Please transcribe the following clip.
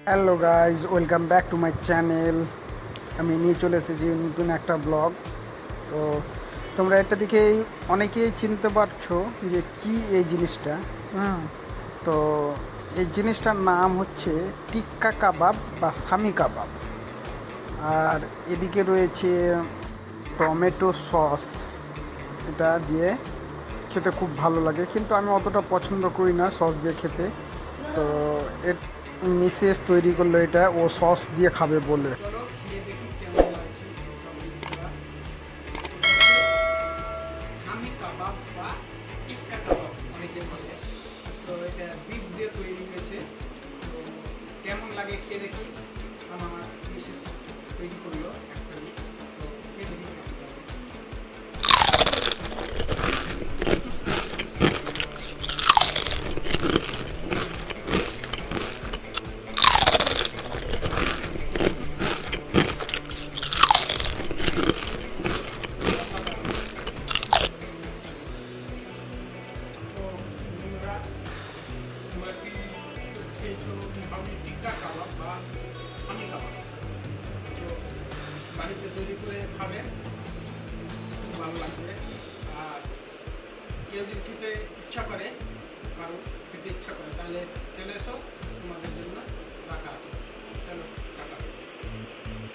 Hello guys, welcome back to my channel. আমি নিয়ে চলে এসেছি নতুন একটা ব্লগ। তো তোমরা এটা দেখেই অনেকেই চিনতে পারছো যে কি এই জিনিসটা। তো এই জিনিসটার নাম হচ্ছে টিক্কা কাবাব বা সামি কাবাব। আর এদিকে রয়েছে টমেটো সস। এটা দিয়ে খেতে খুব ভালো লাগে, কিন্তু আমি অতটা পছন্দ করি না সস দিয়ে খেতে। তো এর মিসেস তৈরি করলো এটা, ও সস দিয়ে খাবে বলে। চলো খেয়ে দেখি কেমন লাগছে। সামি কাবাব বা টিক্কা কাবাব অনেকে বলে। তো এটা বিফ দিয়ে তৈরি হয়েছে। তো কেমন লাগে খেয়ে দেখি। আমার মিসেস তৈরি করলো অ্যাকচুয়ালি। তো খেয়ে দেখি কেমন লাগে। তো বন্ধুরা, তোমরা কি খেয়েছো মোটামুটি টিক্কা কাবাব বা সামি কাবাব? তো বাড়িতে তৈরি করে খাবে, খুব ভালো লাগবে। আর কেউ যদি খেতে ইচ্ছা করে, কারো খেতে ইচ্ছা করে, তাহলে চলে এসো, তোমাদের জন্য রাখা আছে। চলো।